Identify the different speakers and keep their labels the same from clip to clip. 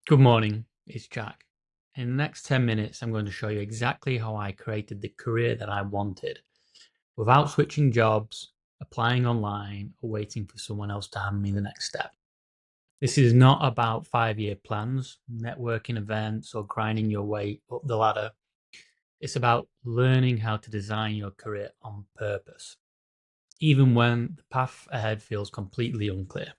Speaker 1: Good morning, it's Jack. In the next 10 minutes, I'm going to show you exactly how I created the career that I wanted without switching jobs, applying online, or waiting for someone else to hand me the next step. This is not about 5-year plans, networking events, or grinding your way up the ladder. It's about learning how to design your career on purpose, even when the path ahead feels completely unclear.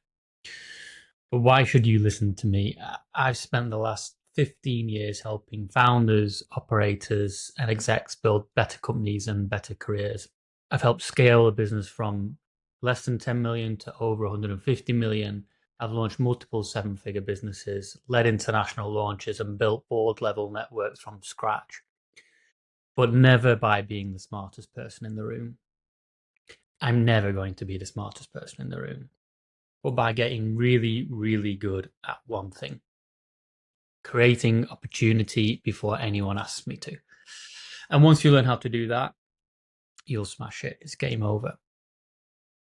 Speaker 1: But why should you listen to me? I've spent the last 15 years helping founders, operators, and execs build better companies and better careers. I've helped scale a business from less than 10 million to over 150 million. I've launched multiple seven-figure businesses, led international launches, and built board-level networks from scratch, but never by being the smartest person in the room. I'm never going to be the smartest person in the room, but by getting really, really good at one thing: creating opportunity before anyone asks me to. And once you learn how to do that, you'll smash it. It's game over.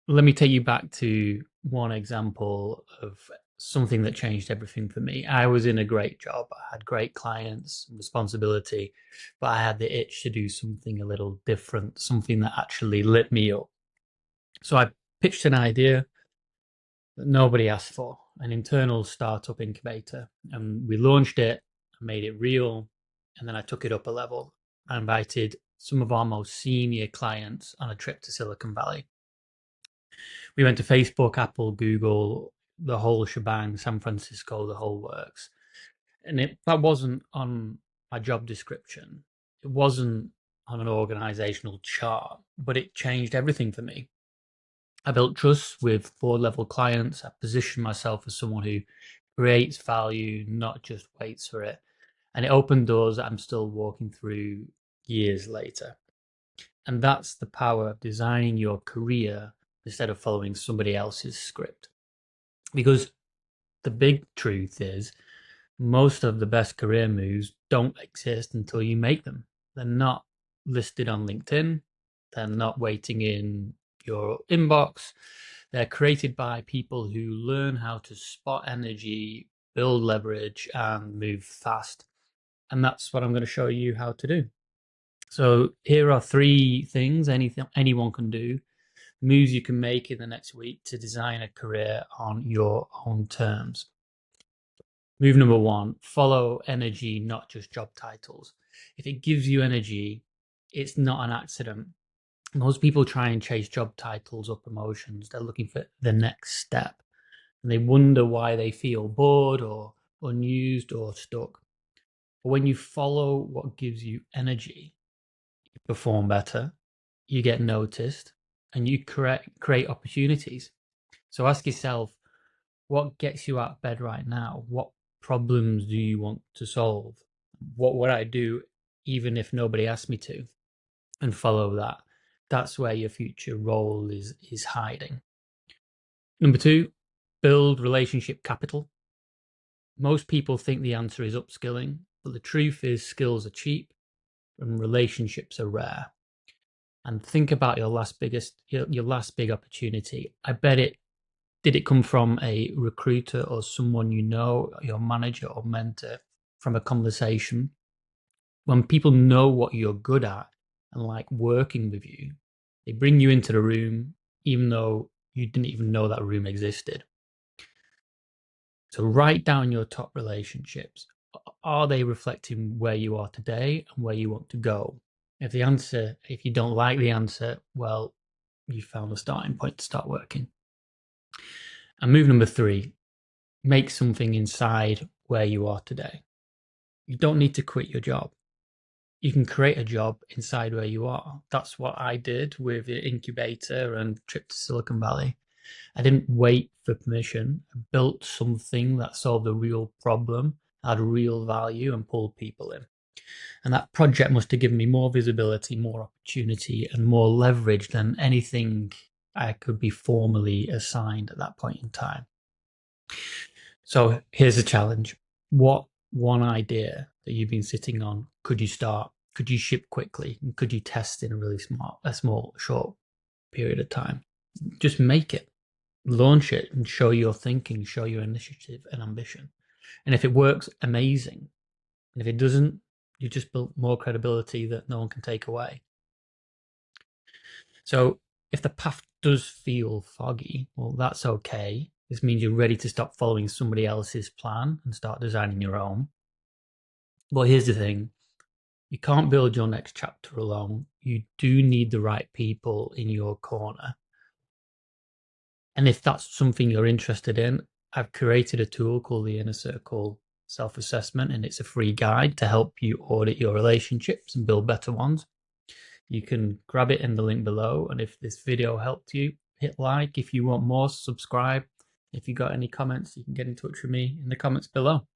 Speaker 1: Let me take you back to one example of something that changed everything for me. I was in a great job. I had great clients, responsibility, but I had the itch to do something a little different, something that actually lit me up. So I pitched an idea that nobody asked for, an internal startup incubator. And we launched it, made it real, and then I took it up a level. I invited some of our most senior clients on a trip to Silicon Valley. We went to Facebook, Apple, Google, the whole shebang, San Francisco, the whole works. And that wasn't on my job description. It wasn't on an organizational chart, but it changed everything for me. I built trust with board level clients. I positioned myself as someone who creates value, not just waits for it. And it opened doors that I'm still walking through years later. And that's the power of designing your career instead of following somebody else's script. Because the big truth is, most of the best career moves don't exist until you make them. They're not listed on LinkedIn. They're not waiting in your inbox. They're created by people who learn how to spot energy, build leverage, and move fast. And that's what I'm going to show you how to do. So here are 3 things anyone can do, moves you can make in the next week to design a career on your own terms. Move number 1, follow energy, not just job titles. If it gives you energy, it's not an accident. Most people try and chase job titles or promotions. They're looking for the next step. And they wonder why they feel bored or unused or stuck. But when you follow what gives you energy, you perform better, you get noticed, and you create opportunities. So ask yourself, what gets you out of bed right now? What problems do you want to solve? What would I do even if nobody asked me to? And follow that. That's where your future role is hiding. Number 2, build relationship capital. Most people think the answer is upskilling, but the truth is skills are cheap and relationships are rare. And think about your last big opportunity. I bet did it come from a recruiter or someone you know, your manager or mentor, from a conversation? When people know what you're good at and like working with you, they bring you into the room, even though you didn't even know that room existed. So write down your top relationships. Are they reflecting where you are today and where you want to go? If you don't like the answer, well, you found a starting point to start working. And move number 3, make something inside where you are today. You don't need to quit your job. You can create a job inside where you are. That's what I did with the incubator and trip to Silicon Valley. I didn't wait for permission. I built something that solved a real problem, had real value, and pulled people in. And that project must have given me more visibility, more opportunity, and more leverage than anything I could be formally assigned at that point in time. So here's a challenge. What one idea that you've been sitting on could you start? Could you ship quickly? And could you test in a small, short period of time? Just make it, launch it, and show your thinking, show your initiative and ambition. And if it works, amazing. And if it doesn't, you just built more credibility that no one can take away. So if the path does feel foggy, well, that's okay. This means you're ready to stop following somebody else's plan and start designing your own. But here's the thing, you can't build your next chapter alone. You do need the right people in your corner. And if that's something you're interested in, I've created a tool called the Inner Circle Self Assessment, and it's a free guide to help you audit your relationships and build better ones. You can grab it in the link below. And if this video helped you, hit like. If you want more, subscribe. If you got any comments, you can get in touch with me in the comments below.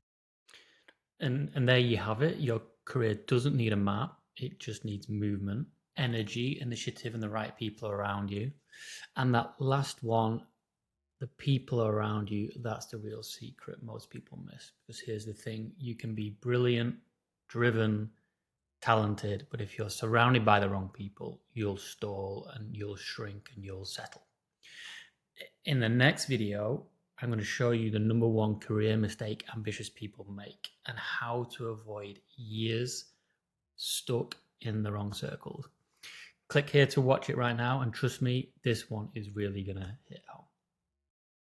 Speaker 1: And there you have it. Your career doesn't need a map. It just needs movement, energy, initiative, and the right people around you. And that last one, the people around you, that's the real secret most people miss. Because here's the thing, you can be brilliant, driven, talented, but if you're surrounded by the wrong people, you'll stall and you'll shrink and you'll settle. In the next video, I'm going to show you the number one career mistake ambitious people make and how to avoid years stuck in the wrong circles. Click here to watch it right now, and trust me, this one is really going to hit home.